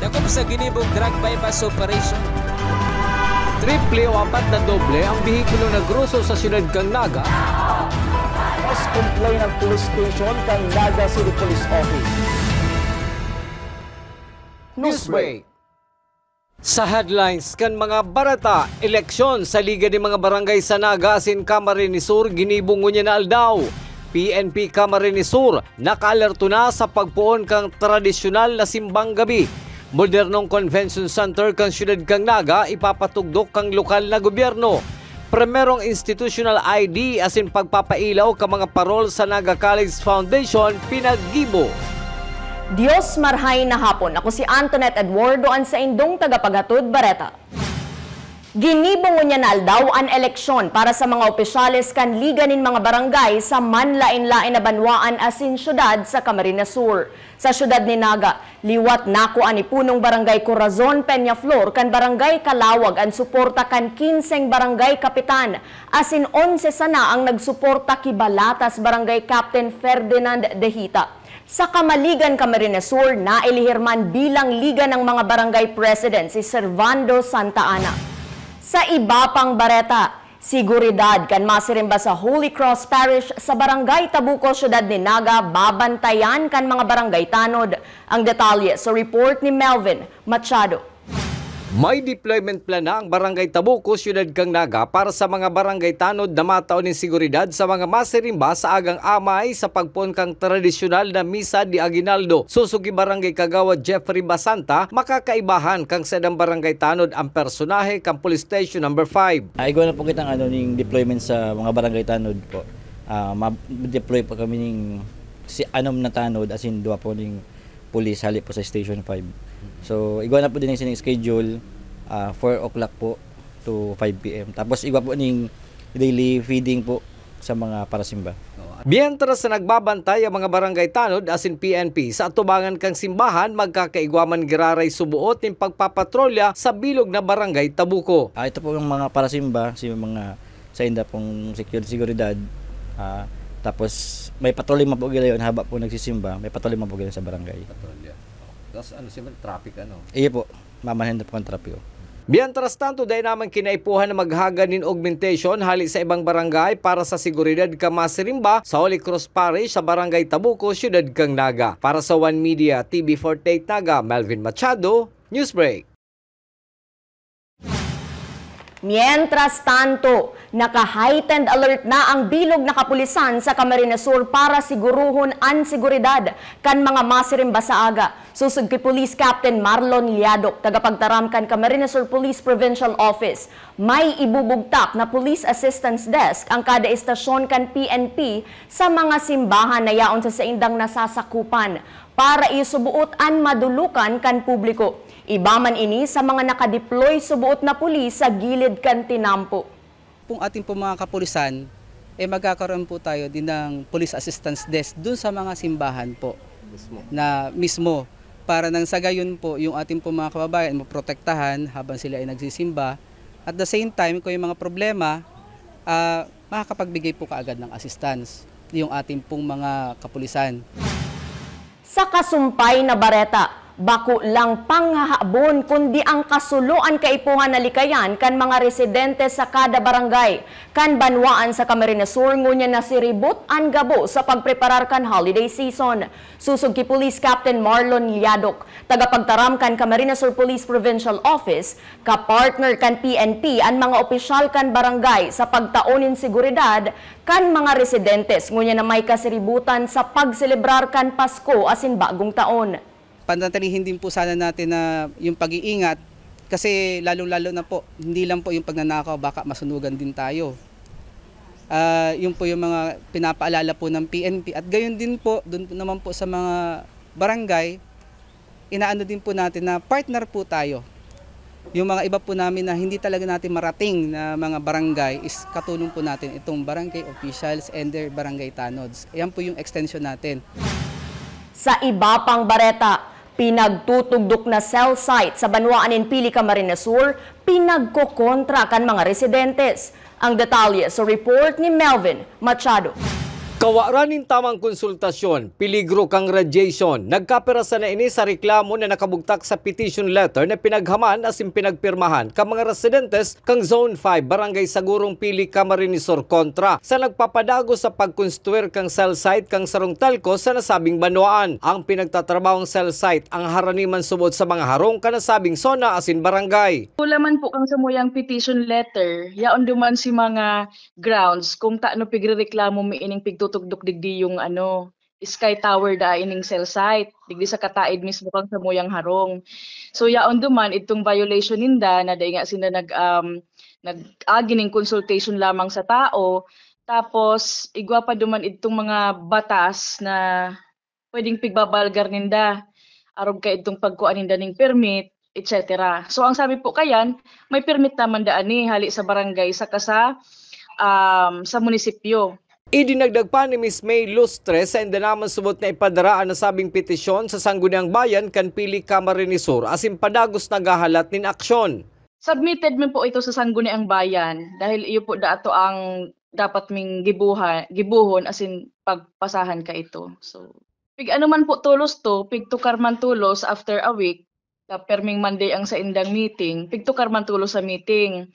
Dagom sa ginibong drug bypass operation. Triple o 4 na doble ang bihikulo na gruso sa siyudad kang Naga. Mas complain ng police station kang Naga City Police Office. Newsbreak. Sa headlines kan mga barata, eleksyon sa Liga ng mga Barangay sa Naga asin Camarines Sur ginibong niya na aldaw. PNP Camarines Sur nakaalerto na sa pagpuon kang tradisyonal na simbang gabi. Modernong convention center kang siyudad kang Naga ipapatugdok kang lokal na gobyerno. Primerong institutional ID asin pagpapailaw ka mga parol sa Naga College Foundation pinaggibo. Diyos marhay na hapon. Ako si Antoinette Eduardo an sa indong tagapaghatod Bareta. Ginibong niya na aldaw ang eleksyon para sa mga opisyales kan liga nin mga barangay sa manlain-lain na banwaan asin syudad sa Camarines Sur. Sa syudad ni Naga, liwat nako ani punong barangay Corazon Peñaflor kan barangay Kalawag ang suporta kan 15 barangay kapitan asin 11 sana ang nagsuporta kibalatas barangay Captain Ferdinand Dehita. Sa Kamaligan, Camarines Sur, nailihirman bilang liga ng mga barangay president si Servando Santa Ana. Sa iba pang bareta, seguridad kan masirimba sa Holy Cross Parish sa barangay Tabuco, syudad ni Naga, babantayan kan mga barangay tanod. Ang detalye sa report ni Melvin Machado. May deployment plan na ang Barangay Tabuco, siyudad kang Naga para sa mga barangay tanod na mataon ng seguridad sa mga masirimba sa agang amay sa pagpon kang tradisyonal na Misa de Aguinaldo. Susugi Barangay Kagawad Jeffrey Basanta, makakaibahan kang sedang barangay tanod ang personahe kang Police Station number 5. Igaw na po kitang ning deployment sa mga barangay tanod po. Ma-deploy po kami ning si anom na tanod asin duwa po ning police hali po sa Station 5. So, igwa na po din yung sining schedule 4 o'clock po to 5 p.m. Tapos igwa po ning daily feeding po sa mga parasimba. Mientras na nagbabantay ang mga barangay tanod asin PNP sa atubangan kang simbahan, magkakaigwaman giraray subuot ng pagpapatrolya sa bilog na barangay Tabuco. Ito po yung mga parasimba, mga sa inda pong seguridad. Tapos may patrolima po gila yun haba po nagsisimba, may patrolima po gila sa barangay. Tapos ano siya, traffic ano? Iya po, mamahin na po ang trapiko. Mientras tanto, dahil naman kinaipuhan na maghagan ng augmentation hali sa ibang barangay para sa seguridad ka masirimba sa Holy Cross Parish sa barangay Tabuco, siyudad kang Naga. Para sa One Media, TV48 Naga, Melvin Machado, Newsbreak. Mientras tanto, naka-heightened alert na ang bilog na kapulisan sa Camarines Sur para siguruhon ang seguridad kan mga masirimba sa aga. Susug kay Police Captain Marlon Liadok, tagapagtaram kan Camarines Sur Police Provincial Office. May ibubugtak na Police Assistance Desk ang kada estasyon kan PNP sa mga simbahan na yaon sa indang nasasakupan para isubuot ang madulukan kan publiko. Iba man ini sa mga nakadeploy subuot na pulis sa gilid kan tinampo. Kung ating po mga kapulisan, magkakaroon po tayo din ng Police Assistance Desk dun sa mga simbahan po mismo para nang sa gayon po yung ating po mga kababayan maprotektahan habang sila ay nagsisimba. At the same time, kung yung mga problema, makakapagbigay po kaagad ng assistance yung ating pong mga kapulisan. Sa kasumpay na bareta, bako lang panghahabon kundi ang kasuluan kaipuhan na likayan kan mga residente sa kada barangay kan banwaan sa Camarines Sur ngunya na siribot ang gabo sa pagpreparar kan holiday season. Susug ki Police Captain Marlon Liadok, tagapagtaram kan Camarines Sur Police Provincial Office, ka-partner kan PNP ang mga opisyal kan barangay sa pagtaonin seguridad kan mga residentes ngunya na may kasiributan sa pagselebrar kan Pasko asin bagong taon. Panatilihin din po sana natin na yung pag-iingat kasi lalong-lalo na po, hindi lang po yung pagnanakaw, baka masunugan din tayo. Yung po yung mga pinapaalala po ng PNP at gayon din po, doon naman po sa mga barangay, inaano din po natin na partner po tayo. Yung mga iba po namin na hindi talaga natin marating na mga barangay is katulong po natin itong barangay officials and their barangay tanods. Ayan po yung extension natin. Sa iba pang bareta, pinagtutugdok na cell site sa banwaan in Pili, Camarines Sur, pinagkokontra kan mga residentes. Ang detalye sa report ni Melvin Machado. Kawaranin tamang konsultasyon, peligro kang radiation. Nagkapirasa na ini sa reklamo na nakabugtak sa petition letter na pinaghaman asin pinagpirmahan ka mga residentes kang Zone 5, Barangay Sagurong Pili, Camarines Sur kontra sa nagpapadago sa pagkonstruir kang cell site kang sarong telco sa nasabing banwaan. Ang pinagtatrabahong cell site ang haraniman subod sa mga harong kanasabing zona asin barangay. Ulaman po kang samuyang petition letter, yaon duman si mga grounds kung taano pigrereklamo mi ining pigtutugdok digdi yung Sky Tower da ining cell site, digdi sa kataid mismo kang samuyang harong. So yaon duman itong violation ninda na dai nga sila nag-agining consultation lamang sa tao, tapos igwa pa duman itong mga batas na pwedeng pigbabalgar ninda arog ka itong pagkuan ninda ning permit, etc. So ang sabi po kayan, may permit naman daan ni hali sa barangay saka sa munisipyo. Idinagdag pa ni Ms. May Lustre sa indanaman subot na ipadaraan na sabing petisyon sa Sangguniang Bayan kan Pili, Camarines Sur asin padagos nagahalat nin aksyon. Submitted min po ito sa Sangguniang Bayan dahil iyo po dato ang dapat ming gibuhon asin pagpasahan ka ito. So pig man po tulos to, pig tukar man tulos after a week, perming Monday ang sa indang meeting, pig tukar man tulos sa meeting.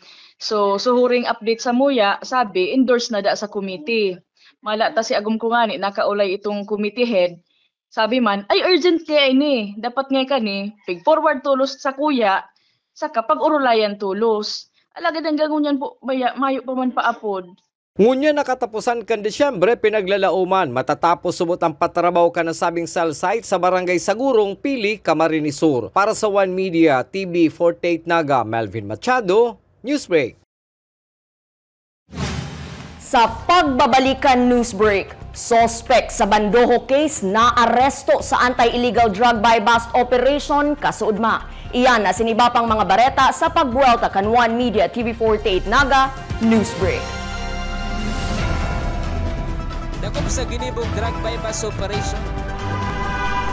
So suhuring update sa muya, sabi endorse na da sa committee. Mala ta si agum ko ngani nakaulay itong committee head. Sabi man, ay urgent kaya ini, dapat nga kani pig forward tulos sa kuya sa kapag urulayan tulos. Alagad ang gangunyan po mayo pa man paapod. Ngunya nakatapusan kan Desyembre pinaglalauman matatapos subot ang patrabaho ka na sabing cell site sa Barangay Sagurong Pili, Camarines Sur. Para sa One Media TV 48 Naga, Melvin Machado, Newsbreak. Sa pagbabalikan newsbreak, suspect sa Bandoho case na aresto sa anti-illegal drug buy-bust operation kasuudma. Iyan na sinibapang mga bareta sa pagbuelta kan One Media TV 48 Naga, Newsbreak. Dakop sa ginibong drug bypass operation.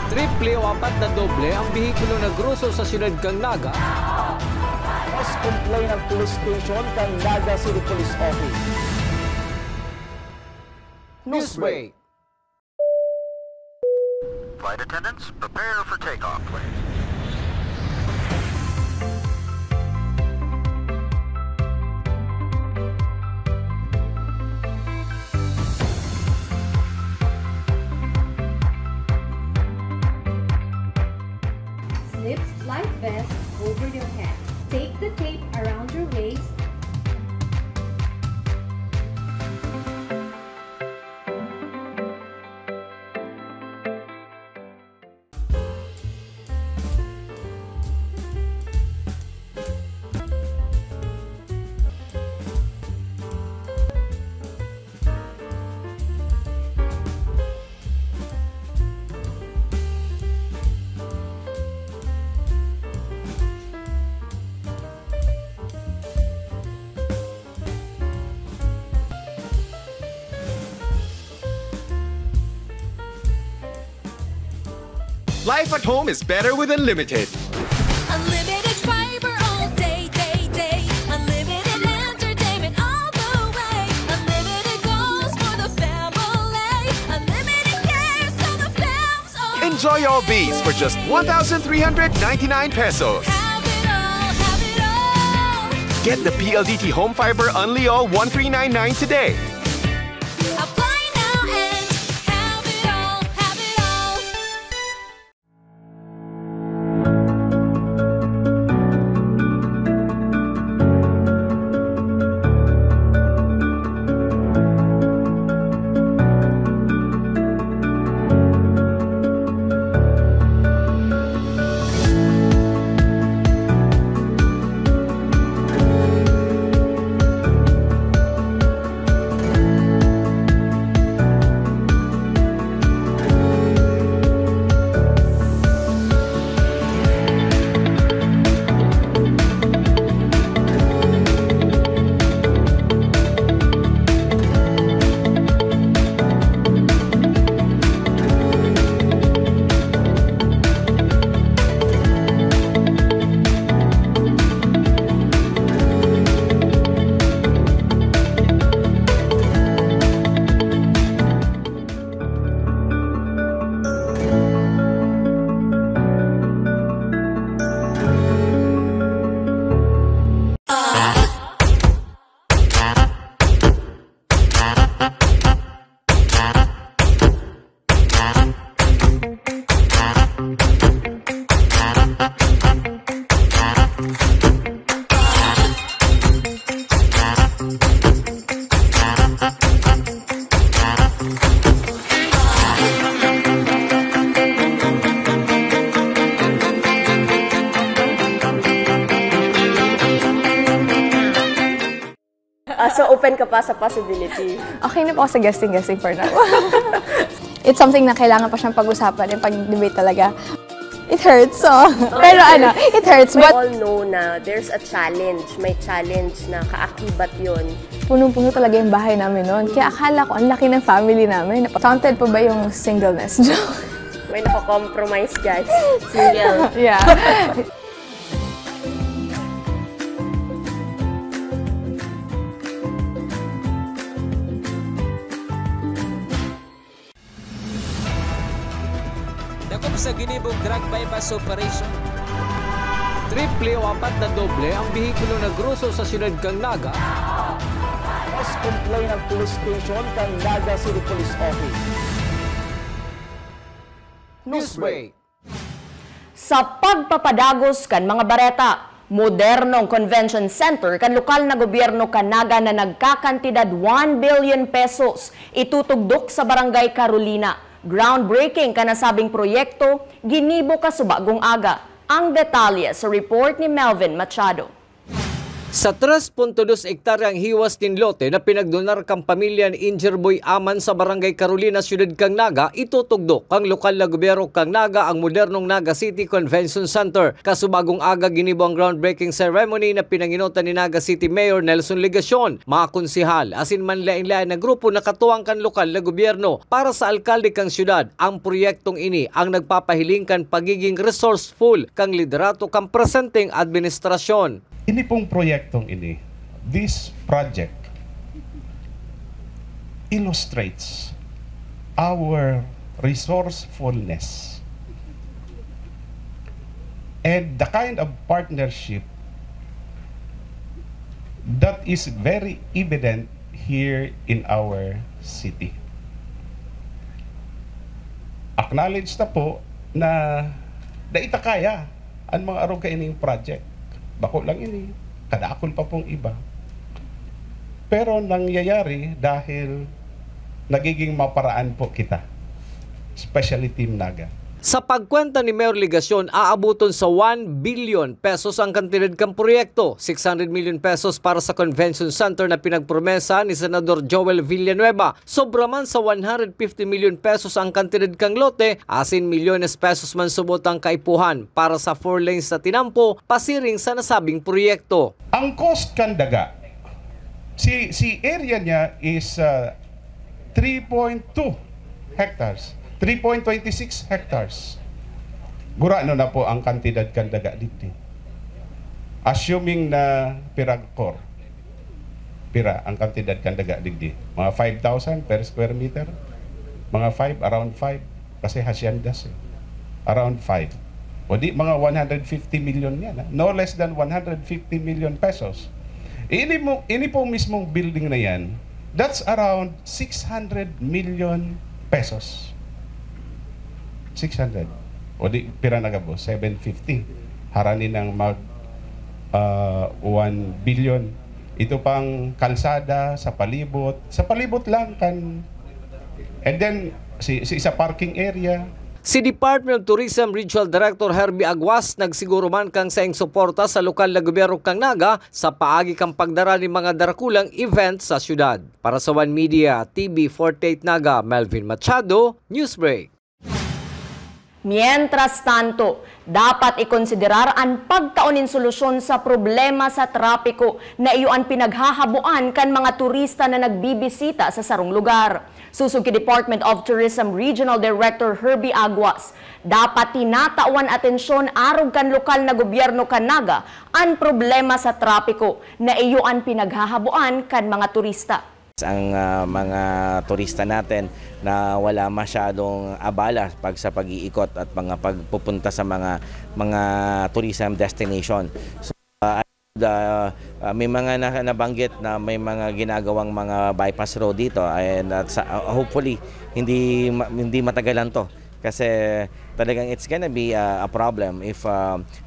Triple o apat na doble ang bihikulo na gruso sa siyudad kang Naga. Mas complain ng police station kang Naga City Police Office. Newsbreak. Flight attendants, prepare for takeoff, please. Slip life vest over your head. Take the tape around your waist. Life at home is better with Unlimited. Unlimited fiber all day, day, day. Unlimited entertainment all the way. Unlimited goals for the family. Unlimited care so the fam's all. Enjoy all these for just 1,399 pesos. Have it all, have it all. Get the PLDT Home Fiber Unli All 1399 today. Apply now and have it all, have it all. So open ka pa sa possibility? Okay na po ako sa guesting for now. It's something na kailangan pa siyang pag-usapan, yung pag-debate talaga. It hurts, so. Pero it hurts. We But all know na there's a challenge. May challenge na kaakibat yun. punong-puno talaga yung bahay namin noon. Kaya akala ko, ang laki ng family namin. Counted po ba yung singleness? May nakakompromise, guys. Single. Yeah. Dakop sa ginibong drug bypass operation. Triple o apat na doble ang bihikulo na gruso sa siyudad kang Naga. Mas complain ng police station kang Naga City Police Office. Newsbreak. Sa pagpapadagos kan mga bareta, modernong convention center kan lokal na gobyerno kan Naga na nagkakantidad 1 billion pesos itutugdok sa Barangay Carolina. Groundbreaking kanasabing proyekto, ginibo ka sa bagong aga. Ang detalye sa report ni Melvin Machado. Sa 3.2 ektaryang hiwas din lote na pinagdonar kang pamilya ni Injerboy Aman sa Barangay Carolina, Siyudad kang Naga, itutugdok kang lokal na gobyerno kang Naga ang modernong Naga City Convention Center. Kasubagong aga ginibo ang groundbreaking ceremony na pinanginutan ni Naga City Mayor Nelson Legacion, mga konsihal, asin man lain-lain na grupo na katuwang kan lokal na gobyerno. Para sa alkalde kang siyudad, ang proyektong ini ang nagpapahiling kan pagiging resourceful kang liderato kang presenteng administrasyon. Ini pong proyektong ini, this project illustrates our resourcefulness and the kind of partnership that is very evident here in our city. Acknowledge na po na itakaya ang mga arog kaining project. Bako lang ini, kadakon pa pong iba. Pero nangyayari dahil nagiging maparaan po kita, especially Team Naga. Sa pagkwenta ni Mayor Legacion, aabuton sa 1 billion pesos ang kantidad kang proyekto, 600 million pesos para sa Convention Center na pinagpromesa ni Senador Joel Villanueva. Sobra man sa 150 million pesos ang kantidad kang lote, asin milyones pesos man subot ang kaipuhan para sa 4 lanes na tinampo, pasiring sa nasabing proyekto. Ang cost kan daga, si area niya is 3.2 hectares. 3.26 hectares. Gurano na po ang kantidad kan daga dito. Assuming na piragkor, pira ang kantidad kan daga dito. Mga 5,000 per square meter. Mga 5, around 5. Kasi haciendas eh. Around 5. O di mga 150 million yan. No less than 150 million pesos. Ini po mismong building na yan, that's around 600 million pesos. 600. O di, pira na gabo, 750. Harani ng mag 1 billion. Ito pang kalsada, sa palibot. Sa palibot lang kan. And then, sa parking area. Si Department of Tourism Regional Director Herbie Aguas nagsiguro man kang saing suporta sa lokal na gobyerno kang Naga sa paagi kang pagdara ni mga darakulang event sa syudad. Para sa One Media, TV 48 Naga, Melvin Machado, Newsbreak. Mientras tanto, dapat ikonsiderar ang pagkaunin solusyon sa problema sa trapiko na iyon pinaghahabuan kan mga turista na nagbibisita sa sarong lugar. Susug ki Department of Tourism Regional Director Herbie Aguas, dapat tinatawan atensyon arog kan lokal na gobyerno kan Naga ang problema sa trapiko na iyon pinaghahabuan kan mga turista. Ang mga turista natin na wala masyadong abala sa pag-iikot at mga pagpupunta sa mga tourism destination. So, may mga nabanggit na may mga ginagawang mga bypass road dito and hopefully hindi matagalan to. Kasi talagang it's gonna be a problem if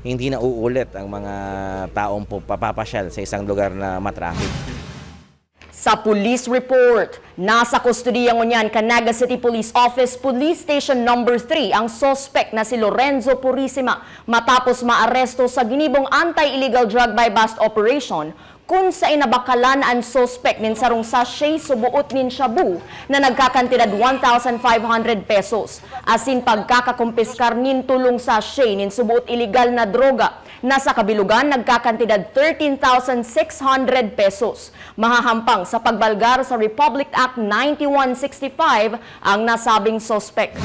hindi na uulit ang mga taong papapasyal sa isang lugar na matraffic. Sa police report, nasa kustodiya ngunyan ka Naga City Police Office Police Station No. 3 ang suspect na si Lorenzo Purisima matapos maaresto sa ginibong anti-illegal drug buy bust operation kung sa inabakalan ang suspect nin sarong sachet subuot nin shabu na nagkakantidad 1,500 pesos. Asin pagkakakumpiskar nin tulong sachet nin subuot illegal na droga. Nasa kabilugan, nagkakantidad 13,600 pesos. Mahahampang sa pagbalgar sa Republic Act 9165 ang nasabing suspect.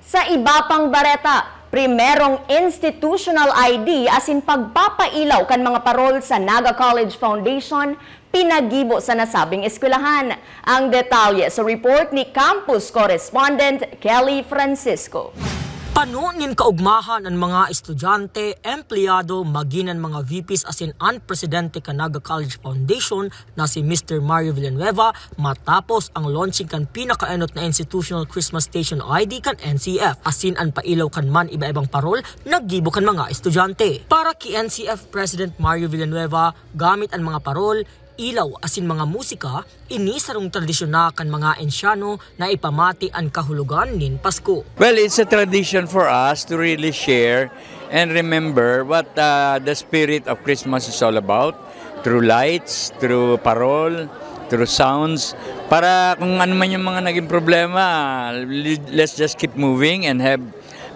Sa iba pang bareta, primerong institutional ID asin pagpapailaw kan mga parol sa Naga College Foundation pinagibo sa nasabing eskwelahan. Ang detalye sa report ni Campus Correspondent Kelly Francisco. Panunin kaugmahan ang mga estudyante, empleyado, maginan mga VPs asin ang presidente ka Naga College Foundation na si Mr. Mario Villanueva matapos ang launching kan pinakaenot na Institutional Christmas Station ID kan NCF. Asin ang pailaw kan man iba-ibang parol, naggibo kan mga estudyante. Para ki NCF President Mario Villanueva, gamit ang mga parol, ilaw asin mga musika, inisarong tradisyon na kan mga Ensyano na ipamati ang kahulugan nin Pasko. Well, it's a tradition for us to really share and remember what the spirit of Christmas is all about, through lights, through parol, through sounds, para kung ano man yung mga naging problema, let's just keep moving and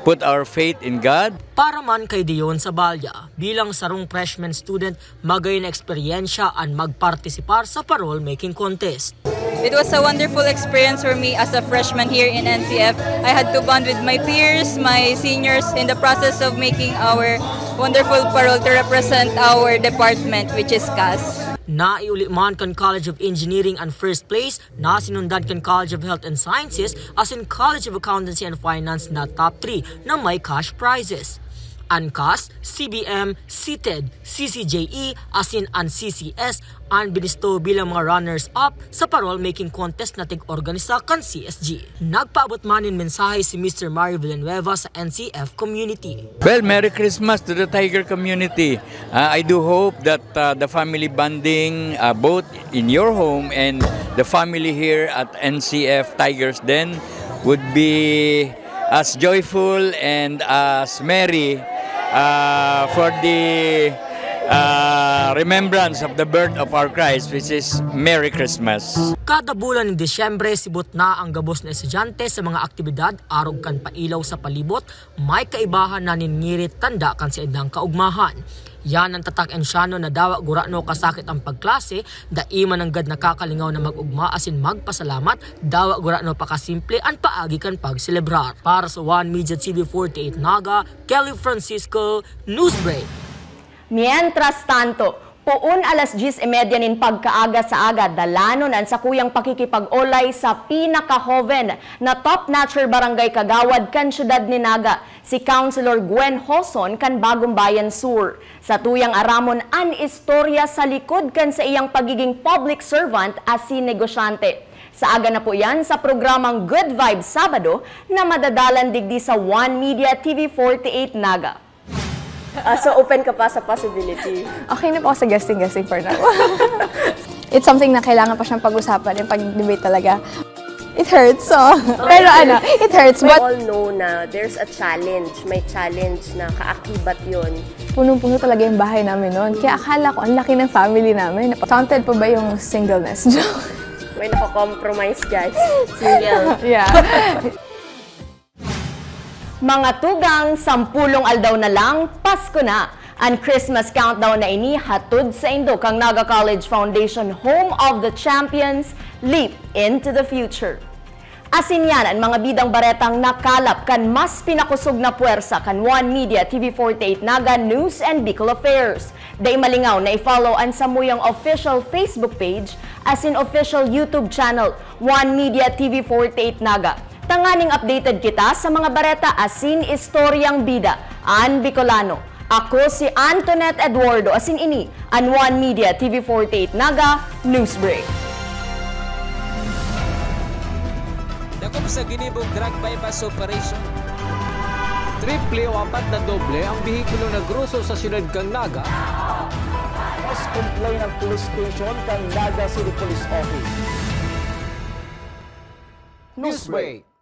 put our faith in God. Para man kay Dion Sabalya, bilang sarong freshman student, magay na eksperyensya ang magpartisipar sa parol making contest. It was a wonderful experience for me as a freshman here in NCF. I had to bond with my peers, my seniors in the process of making our wonderful parol to represent our department, which is CAS. Naiuli man kan College of Engineering ang first place, na sinundan kan College of Health and Sciences as in College of Accountancy and Finance na top 3 na may cash prizes. Ang CAS, CBM, CTED, CCJE, asin ang CCS, ang binisto bilang mga runners-up sa parol making contest na tig-organisa kan CSG. Nagpaabot man in mensahe si Mr. Mario Villanueva sa NCF community. Well, Merry Christmas to the Tiger community. I do hope that the family bonding both in your home and the family here at NCF Tigers Den would be as joyful and as merry for the remembrance of the birth of our Christ, which is Merry Christmas. Kada bulan ng Disyembre, sibot na ang gabos na estudyante sa mga aktibidad arog kan pailaw sa palibot, may kaibahan na ningirit tanda kan sa indang kaugmahan. Yan ang tatak Ensyano na dawa gurano kasakit ang pagklase, daiman ang gad nakakalingaw na mag-ugma asin magpasalamat, dawa gurano pakasimple ang paagi kan pagselebrar. Para sa One Media TV 48 Naga, Kelly Francisco, Newsbreak. Mientras tanto, puun alas 10:30 nin pagkaaga sa aga, dalanon ang sakuyang pakikipag-olay sa pinaka-hoven na top-notcher barangay Kagawad kan syudad ni Naga, si Councilor Gwen Hoson kan Bagong Bayan Sur. Sa tuyang aramon an istorya sa likod kan sa iyang pagiging public servant asin negosyante. Sa aga na po yan sa programang Good Vibes Sabado na madadalan digdi sa One Media TV 48 Naga. So open ka pa sa possibility? Okay na po ako sa guesting for now. It's something na kailangan pa siyang pag-usapan, yung pag-debate talaga. It hurts, so. Pero it hurts. We all know na there's a challenge. May challenge na kaakibat yun. Punong-puno talaga yung bahay namin noon. Kaya akala ko, ang laki ng family namin. Counted pa ba yung singleness? May nakakompromise, guys. Single. Yeah. Mga tugang, 10 aldaw na lang, Pasko na. Ang Christmas countdown na ini hatod sa Indo kang Naga College Foundation, home of the champions, leap into the future. Asin yan ang mga bidang baretang nakalap kan mas pinakusog na puwersa kan One Media TV 48 Naga News and Bicol Affairs. Day malingaw na i-follow ang samuyang official Facebook page asin official YouTube channel One Media TV 48 Naga. Tanganing updated kita sa mga bareta asin istoryang bida, an Bicolano. Ako si Antoinette Eduardo asin ini, an One Media TV 48 Naga Newsbreak. Sakop sa ginibong drug bypass operation. Triple o 4 na doble ang bihikulo na gruso sa syudad kang Naga. Mas complain ang police station kang Naga City Police Office. Newsbreak.